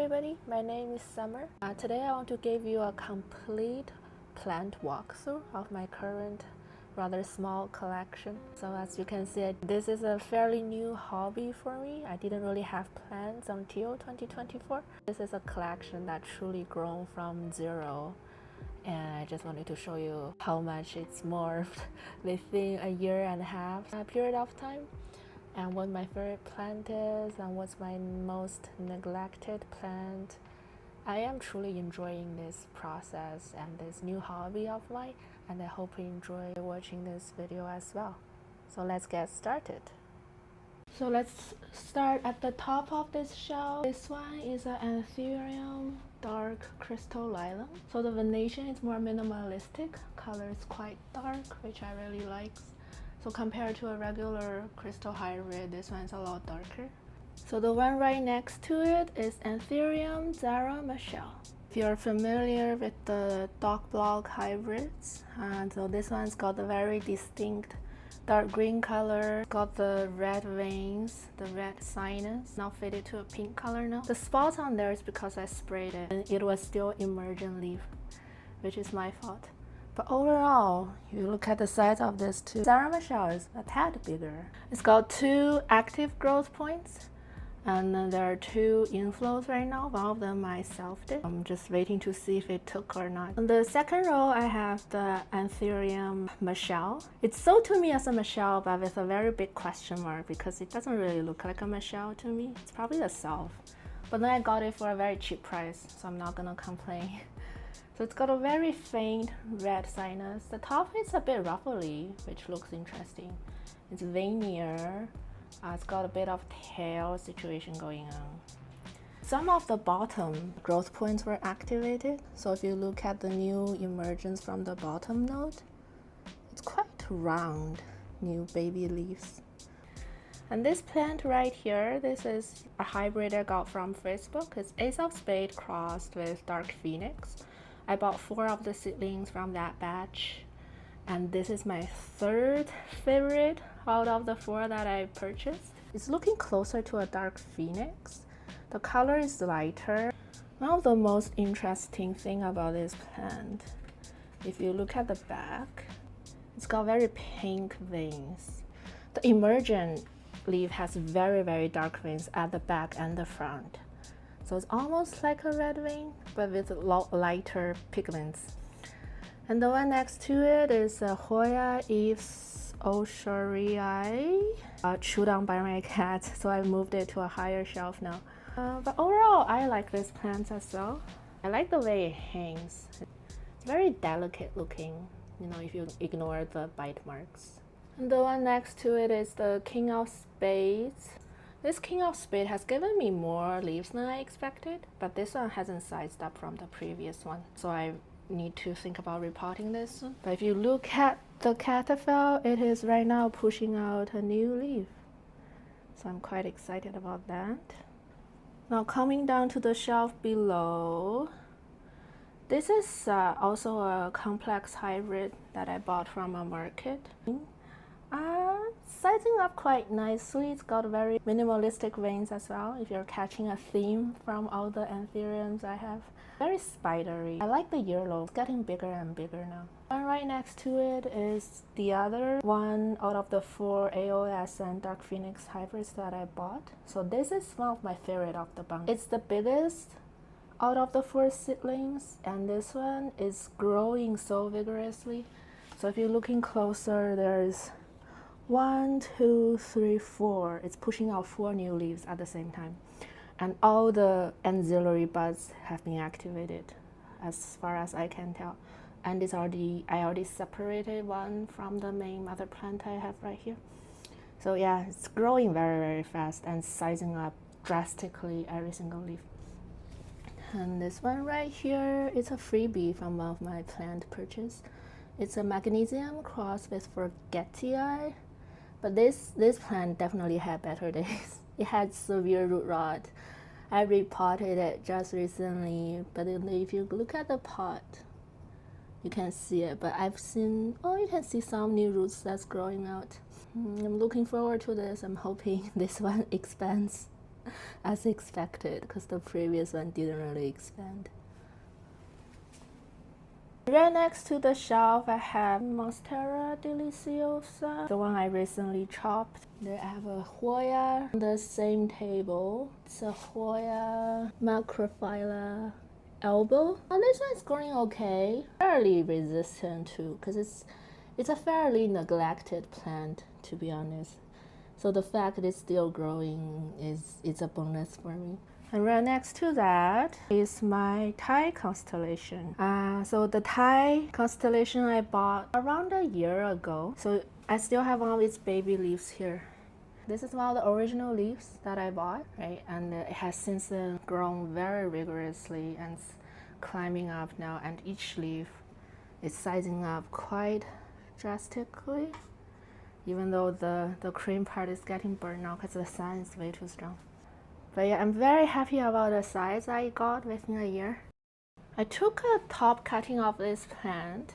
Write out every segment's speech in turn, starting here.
everybody, my name is Summer. Today I want to give you a complete plant walkthrough of my current rather small collection. So as you can see, this is a fairly new hobby for me. I didn't really have plants until 2024. This is a collection that truly grown from zero, and I just wanted to show you how much it's morphed within a year and a half period of time, and what my favorite plant is and what's my most neglected plant. I am truly enjoying this process and this new hobby of mine, and I hope you enjoy watching this video as well. So let's get started. So let's start at the top of this shelf. This one is an Anthurium dark crystal lilac. So the venation is more minimalistic, color is quite dark, which I really like. So compared to a regular crystal hybrid, this one is a lot darker. So the one right next to it is Anthurium Zara Michelle. If you're familiar with the dog block hybrids, so this one's got a very distinct dark green color, got the red veins, the red sinus, now faded to a pink color now. The spots on there is because I sprayed it and it was still emergent leaf, which is my fault. But overall, you look at the size of this too. Zara Michelle is a tad bigger. It's got 2 active growth points, and then there are 2 inflows right now. One of them I self-did. I'm just waiting to see if it took or not. On the second row, I have the Anthurium Michelle. It's sold to me as a Michelle, but with a very big question mark because it doesn't really look like a Michelle to me. It's probably a self. But then I got it for a very cheap price, so I'm not gonna complain. So it's got a very faint red sinus. The top is a bit ruffly, which looks interesting. It's veinier. It's got a bit of tail situation going on. Some of the bottom growth points were activated. So if you look at the new emergence from the bottom node, it's quite round, new baby leaves. And this plant right here, this is a hybrid I got from Facebook. It's Ace of Spades crossed with Dark Phoenix. I bought 4 of the seedlings from that batch, and this is my 3rd favorite out of the 4 that I purchased. It's looking closer to a Dark Phoenix. The color is lighter. One of the most interesting thing about this plant, if you look at the back, it's got very pink veins. The emergent leaf has very dark veins at the back and the front. So it's almost like a red vein, but with lighter pigments. And the one next to it is a Hoya Eve's Osharii, chewed on by my cat, so I moved it to a higher shelf now. But overall, I like this plant as well. I like the way it hangs. It's very delicate looking, you know, if you ignore the bite marks. And the one next to it is the King of Spades. This King of Spades has given me more leaves than I expected, but this one hasn't sized up from the previous one, so I need to think about repotting this. But if you look at the cataphel, it is right now pushing out a new leaf, so I'm quite excited about that. Now coming down to the shelf below, this is also a complex hybrid that I bought from a market. Sizing up quite nicely. It's got very minimalistic veins as well, if you're catching a theme from all the Anthuriums I have. Very spidery. I like the earlobe. It's getting bigger and bigger now. And right next to it is the other one out of the 4 AOS and Dark Phoenix hybrids that I bought. So this is one of my favorite of the bunch. It's the biggest out of the 4 seedlings, and this one is growing so vigorously. So if you're looking closer, there's 1, 2, 3, 4. It's pushing out 4 new leaves at the same time. And all the ancillary buds have been activated, as far as I can tell. And I already separated one from the main mother plant I have right here. So yeah, it's growing very fast and sizing up drastically every single leaf. And this one right here, it's a freebie from one of my plant purchase. It's a magnesium cross with forgetii. But this plant definitely had better days. It had severe root rot. I repotted it just recently, but if you look at the pot, you can see it. But you can see some new roots that's growing out. I'm looking forward to this. I'm hoping this one expands as expected, because the previous one didn't really expand. Right next to the shelf, I have monstera deliciosa, the one I recently chopped. There I have a Hoya on the same table. It's a Hoya macrophylla elbow. And this one's growing okay, fairly resistant too, because it's a fairly neglected plant, to be honest. So the fact that it's still growing is a bonus for me. And right next to that is my Thai Constellation. So the Thai Constellation I bought around a year ago. So I still have one of its baby leaves here. This is one of the original leaves that I bought, right? And it has since grown very rigorously and climbing up now. And each leaf is sizing up quite drastically, even though the cream part is getting burnt now because the sun is way too strong. But yeah, I'm very happy about the size I got within a year. I took a top cutting of this plant,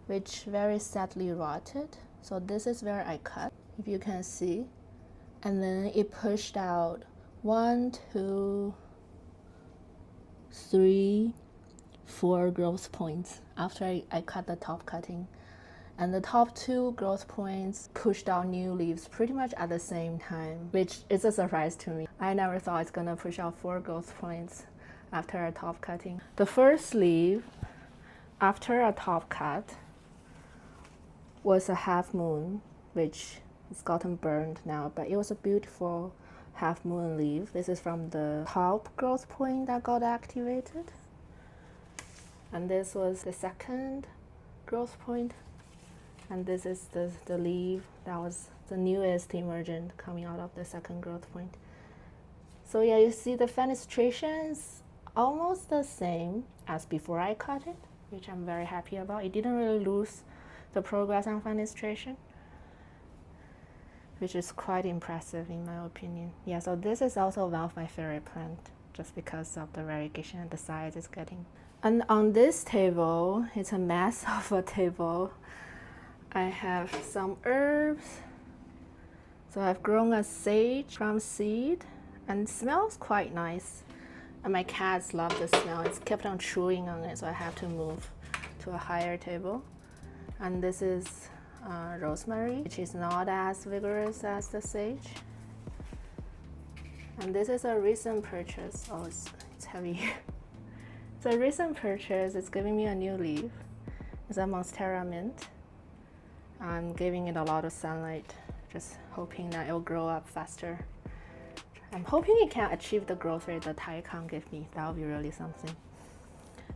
which very sadly rotted. So this is where I cut, if you can see. And then it pushed out 1, 2, 3, 4 growth points after I cut the top cutting. And the top 2 growth points pushed out new leaves pretty much at the same time, which is a surprise to me. I never thought it's gonna push out 4 growth points after a top cutting. The first leaf after a top cut was a half moon, which has gotten burned now, but it was a beautiful half moon leaf. This is from the top growth point that got activated. And this was the second growth point. And this is the leaf that was the newest emergent coming out of the second growth point. So yeah, you see the fenestration is almost the same as before I cut it, which I'm very happy about. It didn't really lose the progress on fenestration, which is quite impressive in my opinion. Yeah, so this is also one of my favorite plants, just because of the variegation and the size it's getting. And on this table, it's a mess of a table. I have some herbs. So I've grown a sage from seed and it smells quite nice. And my cats love the smell. It's kept on chewing on it, so I have to move to a higher table. And this is rosemary, which is not as vigorous as the sage. And this is a recent purchase. Oh, it's heavy. It's a recent purchase. It's giving me a new leaf. It's a monstera mint. I'm giving it a lot of sunlight, just hoping that it will grow up faster. I'm hoping it can achieve the growth rate the Thai can't give me. That would be really something.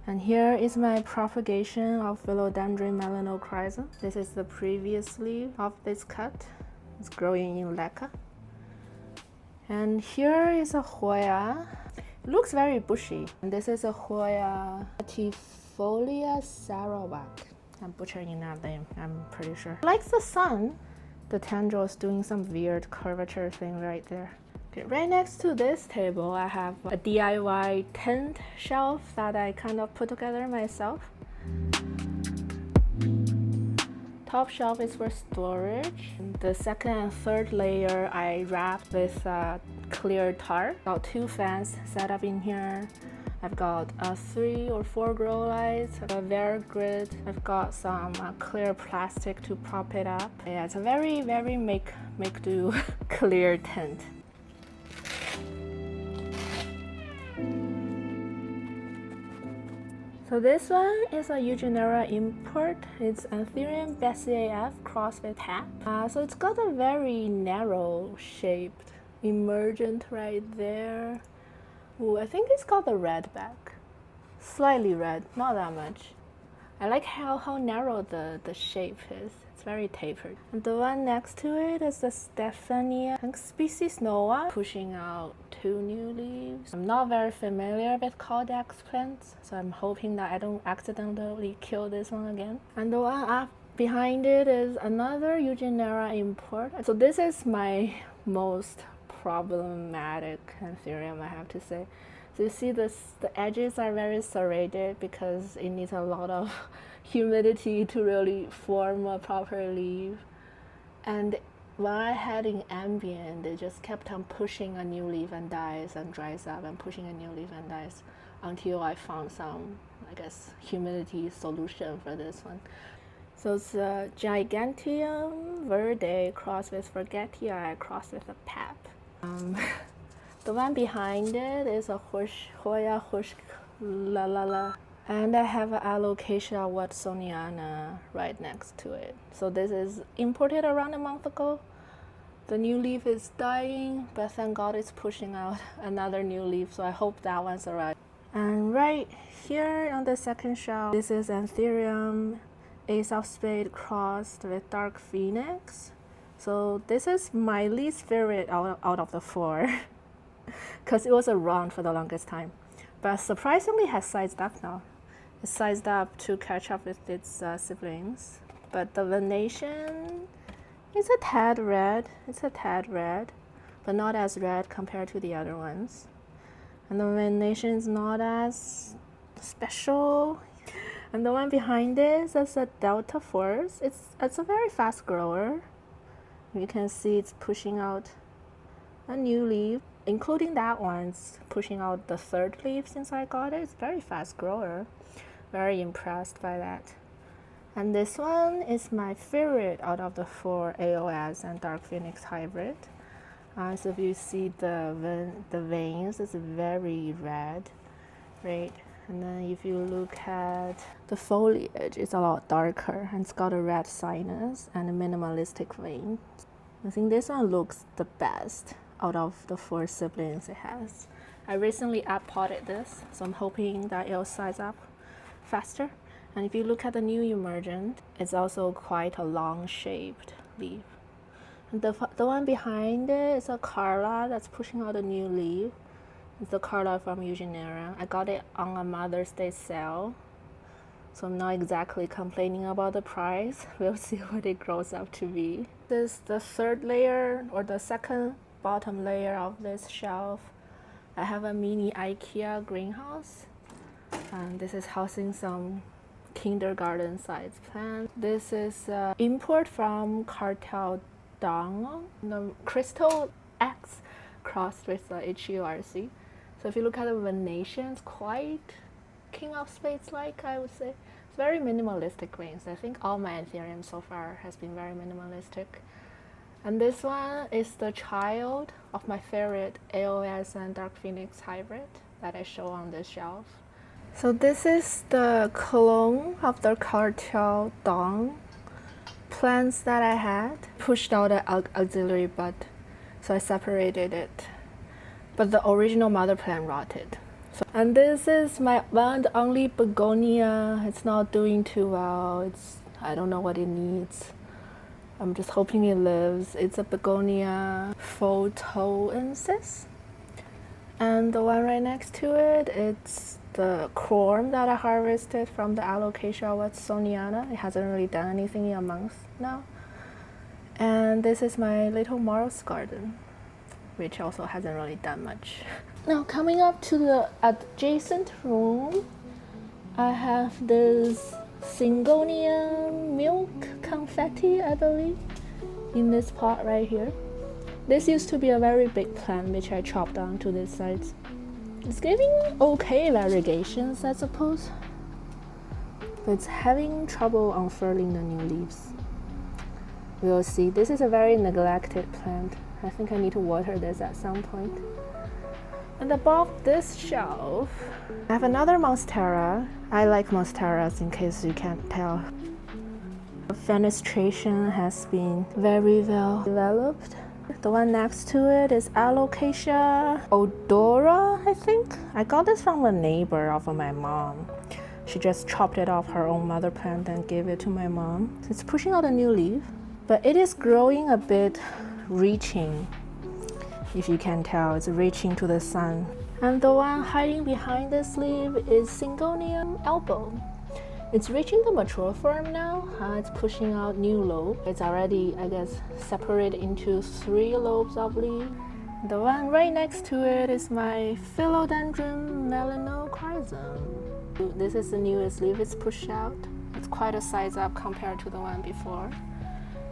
And here is my propagation of Philodendron melanochrysum. This is the previous leaf of this cut. It's growing in leca. And here is a Hoya. It looks very bushy. And this is a Hoya Tifolia Sarawak. I'm butchering that name, I'm pretty sure. Like the sun, the tendril is doing some weird curvature thing right there. Okay, right next to this table, I have a DIY tent shelf that I kind of put together myself. Top shelf is for storage. The second and third layer I wrapped with clear tarp. Got 2 fans set up in here. I've got 3 or 4 grow lights, a Vergrid. I've got some clear plastic to prop it up. Yeah, it's a very, very make-do clear tent. So this one is a Eugenera import. It's Anthurium BCAF crossed with hap. So it's got a very narrow shaped emergent right there. Ooh, I think it's got the red back. Slightly red, not that much. I like how narrow the shape is. It's very tapered. And the one next to it is the Stephania species Noah, pushing out 2 new leaves. I'm not very familiar with Caudex plants, so I'm hoping that I don't accidentally kill this one again. And the one up behind it is another Eugenera import. So this is my most problematic Anthurium, I have to say. So you see the edges are very serrated because it needs a lot of humidity to really form a proper leaf. And when I had in ambient, they just kept on pushing a new leaf and dies and dries up and pushing a new leaf and dies until I found some, I guess, humidity solution for this one. So it's a Giganteum verde crossed with Forgetii crossed with a pap. The one behind it is a Hoya la la la. And I have an alocasia watsoniana right next to it. So this is imported around a month ago. The new leaf is dying, but thank God it's pushing out another new leaf, so I hope that one's alright. And right here on the second shelf, this is Anthurium Ace of Spades crossed with Dark Phoenix. So this is my least favorite out of the four because it was around for the longest time. But surprisingly has sized up now. It's sized up to catch up with its siblings. But the venation is a tad red. It's a tad red, but not as red compared to the other ones. And the venation is not as special. And the one behind this is a Delta Force. It's a very fast grower. You can see it's pushing out a new leaf, including that one's pushing out the third leaf since I got it. It's very fast grower. Very impressed by that. And this one is my favorite out of the four AOS and Dark Phoenix hybrid. So if you see the veins, it's very red, right? And then if you look at the foliage, it's a lot darker and it's got a red sinus and a minimalistic vein. I think this one looks the best out of the four siblings it has. I recently potted this, so I'm hoping that it'll size up faster. And if you look at the new emergent, it's also quite a long-shaped leaf. And the one behind it is a Carla that's pushing out a new leaf. It's the Carla from Eugenera. I got it on a Mother's Day sale, so I'm not exactly complaining about the price. We'll see what it grows up to be. This is the third layer, or the second bottom layer of this shelf. I have a mini IKEA greenhouse. And this is housing some kindergarten sized plants. This is import from Cartel Dong, the Crystal X crossed with the HURC. So if you look at the venation, it's quite King of Spades like, I would say. It's very minimalistic grains. I think all my Anthuriums so far has been very minimalistic. And this one is the child of my favorite AOS and Dark Phoenix hybrid that I show on this shelf. So this is the clone of the Cartel Dong plants that I had. Pushed out an auxiliary bud, so I separated it. But the original mother plant rotted. And this is my one and only begonia. It's not doing too well. I don't know what it needs. I'm just hoping it lives. It's a begonia photoensis. And the one right next to it, it's the corm that I harvested from the alocasia watsoniana. It hasn't really done anything in a month now. And this is my little Mars garden, which also hasn't really done much. Now coming up to the adjacent room, I have this syngonium milk confetti, I believe, in this pot right here. This used to be a very big plant which I chopped down to this size. It's giving okay variegations, I suppose, but it's having trouble unfurling the new leaves. We'll see. This is a very neglected plant. I think I need to water this at some point. And above this shelf, I have another monstera. I like monsteras in case you can't tell. The fenestration has been very well developed. The one next to it is alocasia odora, I think. I got this from a neighbor of my mom. She just chopped it off her own mother plant and gave it to my mom. It's pushing out a new leaf, but it is growing a bit reaching. If you can tell, it's reaching to the sun. And the one hiding behind this leaf is syngonium elbow. It's reaching the mature form now. It's pushing out new lobe. It's already, I guess, separated into 3 lobes of leaf. The one right next to it is my philodendron melanochrysum. This is the newest leaf it's pushed out. It's quite a size up compared to the one before.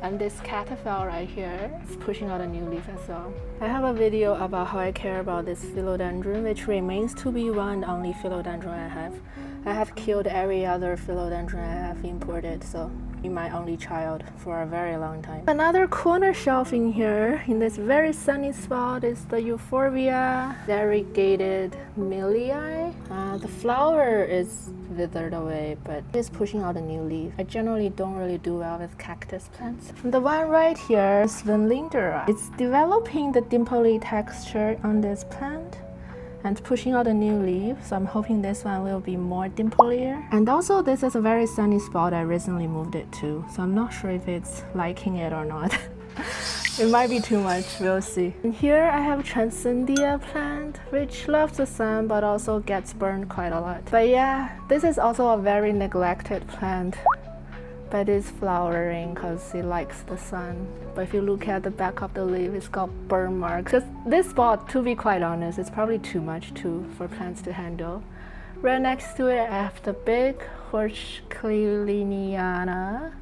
And this caterpillar right here is pushing out a new leaf as well. I have a video about how I care about this philodendron, which remains to be one and only philodendron I have. I have killed every other philodendron I have imported, so I'm my only child for a very long time. Another corner shelf in here, in this very sunny spot, is the Euphorbia variegated millii. The flower is withered away, but it's pushing out a new leaf. I generally don't really do well with cactus plants. The one right here is Vinlindera. It's developing the dimply texture on this plant and pushing out a new leaf, so I'm hoping this one will be more dimplier. And also this is a very sunny spot I recently moved it to, so I'm not sure if it's liking it or not. It might be too much, we'll see. And here I have Transcendia plant, which loves the sun but also gets burned quite a lot. But yeah, this is also a very neglected plant, but it's flowering because it likes the sun. But if you look at the back of the leaf, it's got burn marks. Just this spot, to be quite honest, it's probably too much for plants to handle. Right next to it, I have the big Horschkliniana.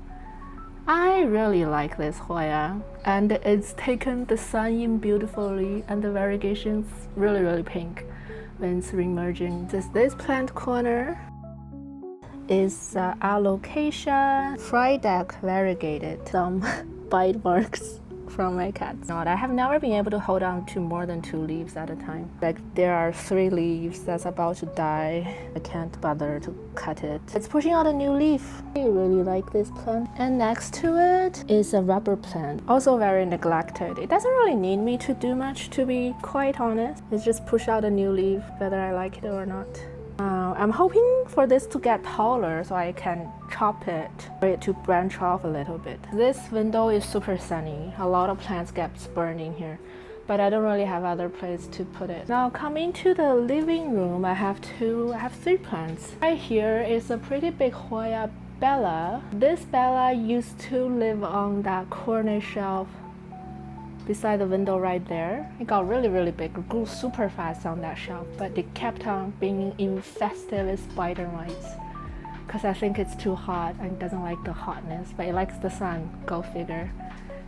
I really like this Hoya, and it's taken the sun in beautifully, and the variegation's really pink when it's remerging. This plant corner is alocasia Friedeck variegated. Some bite marks from my cats. I have never been able to hold on to more than 2 leaves at a time. Like there are 3 leaves that's about to die. I can't bother to cut it. It's pushing out a new leaf. I really like this plant. And next to it is a rubber plant, also very neglected. It doesn't really need me to do much, to be quite honest. It's just push out a new leaf, whether I like it or not. I'm hoping for this to get taller so I can chop it for it to branch off a little bit. This window is super sunny. A lot of plants get burned in here, but I don't really have other place to put it. Now coming to the living room, I have 3 plants. Right here is a pretty big Hoya Bella. This Bella used to live on that corner shelf beside the window right there. It got really big. It grew super fast on that shelf, but it kept on being infested with spider mites because I think it's too hot and it doesn't like the hotness, but it likes the sun. Go figure.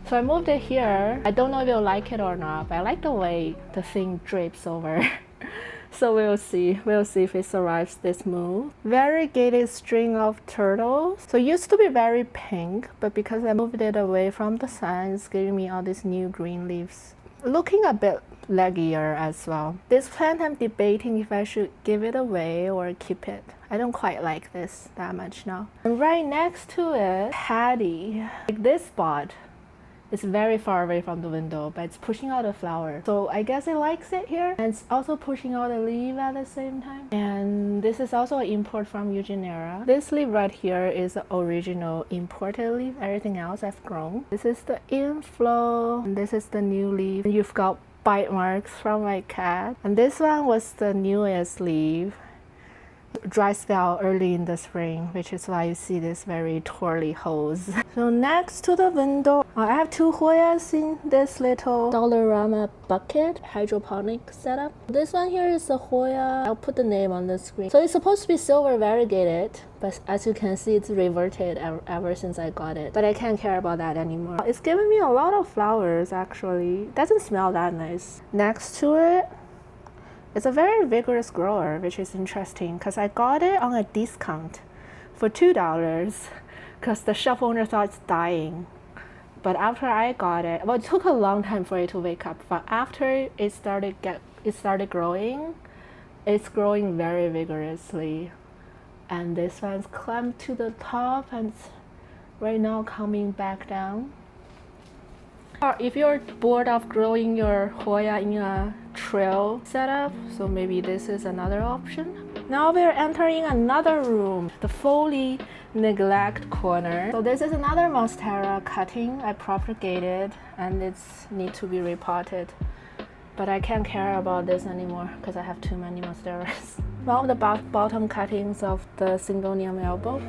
So I moved it here. I don't know if you'll like it or not, but I like the way the thing drapes over. So we'll see if it survives this move. Variegated string of turtles. So it used to be very pink, but because I moved it away from the sun, it's giving me all these new green leaves. Looking a bit leggier as well. This plant, I'm debating if I should give it away or keep it. I don't quite like this that much now. And right next to it, Hattie. Like this spot, it's very far away from the window, but it's pushing out a flower. So I guess it likes it here. And it's also pushing out a leaf at the same time. And this is also an import from Eugenera. This leaf right here is the original imported leaf. Everything else I've grown. This is the inflow. And this is the new leaf. And you've got bite marks from my cat. And this one was the newest leaf. Dry spell early in the spring, which is why you see this very twirly hose. So next to the window, I have 2 Hoyas in this little Dollarama bucket hydroponic setup. This one here is a Hoya. I'll put the name on the screen. So it's supposed to be silver variegated, but as you can see, it's reverted ever since I got it. But I can't care about that anymore. It's giving me a lot of flowers actually. It doesn't smell that nice. Next to it, it's a very vigorous grower, which is interesting because I got it on a discount for $2 because the shop owner thought it's dying. But after I got it, well, it took a long time for it to wake up, but after it started growing, it's growing very vigorously. And this one's climbed to the top and it's right now coming back down. If you're bored of growing your Hoya in a trail setup, so maybe this is another option. Now we're entering another room, the fully neglect corner. So this is another monstera cutting I propagated and it's need to be repotted. But I can't care about this anymore because I have too many monsteras. One of the bottom cuttings of the syngonium elbow,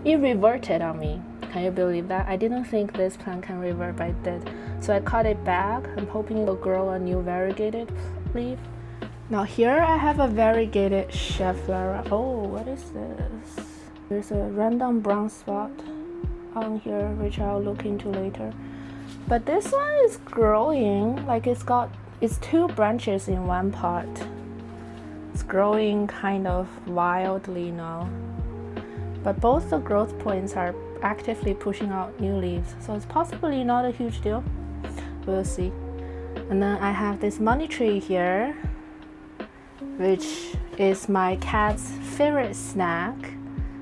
it reverted on me. Can you believe that? I didn't think this plant can revert, but it did. So I cut it back. I'm hoping it will grow a new variegated leaf. Now here I have a variegated Schefflera. Oh, what is this? There's a random brown spot on here, which I'll look into later. But this one is growing, like it's two branches in one pot. It's growing kind of wildly now. But both the growth points are actively pushing out new leaves, so it's possibly not a huge deal. We'll see. And then I have this money tree here, which is my cat's favorite snack.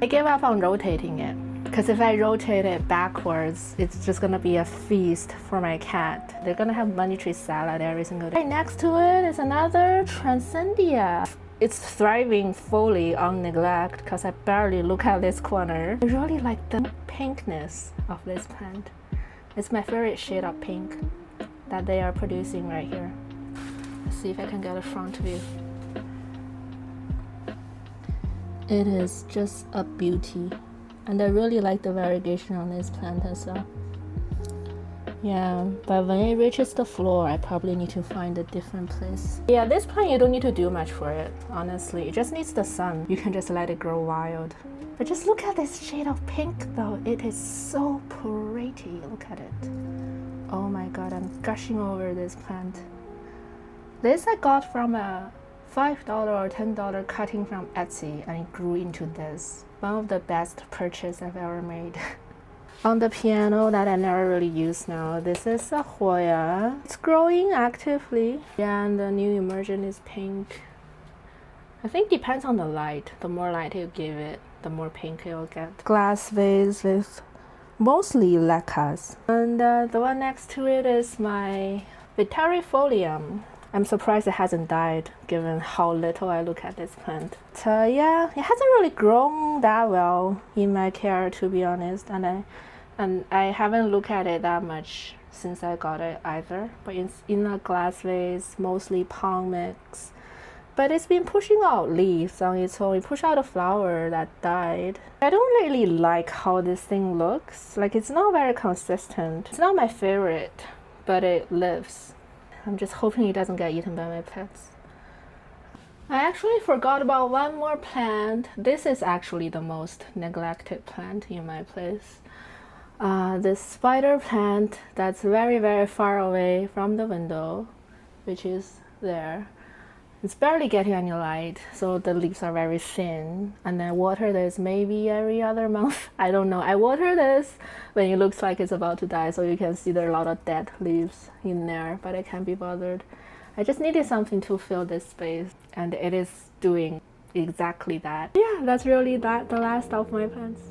I gave up on rotating it, because if I rotate it backwards, it's just gonna be a feast for my cat. They're gonna have money tree salad every single day. Right next to it is another Transcendia. It's thriving fully on neglect because I barely look at this corner. I really like the pinkness of this plant. It's my favorite shade of pink that they are producing right here. Let's see if I can get a front view. It is just a beauty, and I really like the variegation on this plant as well. Yeah, but when it reaches the floor, I probably need to find a different place. Yeah, this plant, you don't need to do much for it, honestly. It just needs the sun. You can just let it grow wild. But just look at this shade of pink though. It is so pretty. Look at it. Oh my god, I'm gushing over this plant. This I got from a $5 or $10 cutting from Etsy, and it grew into this. One of the best purchases I've ever made. On the piano that I never really use now, this is a Hoya. It's growing actively. Yeah, and the new emergent is pink. I think depends on the light. The more light you give it, the more pink it will get. Glass vase with mostly alocasia. And the one next to it is my Vitarifolium. I'm surprised it hasn't died, given how little I look at this plant. So yeah, it hasn't really grown that well in my care, to be honest, and I haven't looked at it that much since I got it either. But it's in a glass vase, mostly palm mix. But it's been pushing out leaves on its own. It pushed out a flower that died. I don't really like how this thing looks. Like, it's not very consistent. It's not my favorite, but it lives. I'm just hoping it doesn't get eaten by my pets. I actually forgot about one more plant. This is actually the most neglected plant in my place. This spider plant that's very, very far away from the window, which is there. It's barely getting any light, so the leaves are very thin. And I water this maybe every other month. I don't know. I water this when it looks like it's about to die, so you can see there are a lot of dead leaves in there, but I can't be bothered. I just needed something to fill this space, and it is doing exactly that. Yeah, that's really the last of my plants.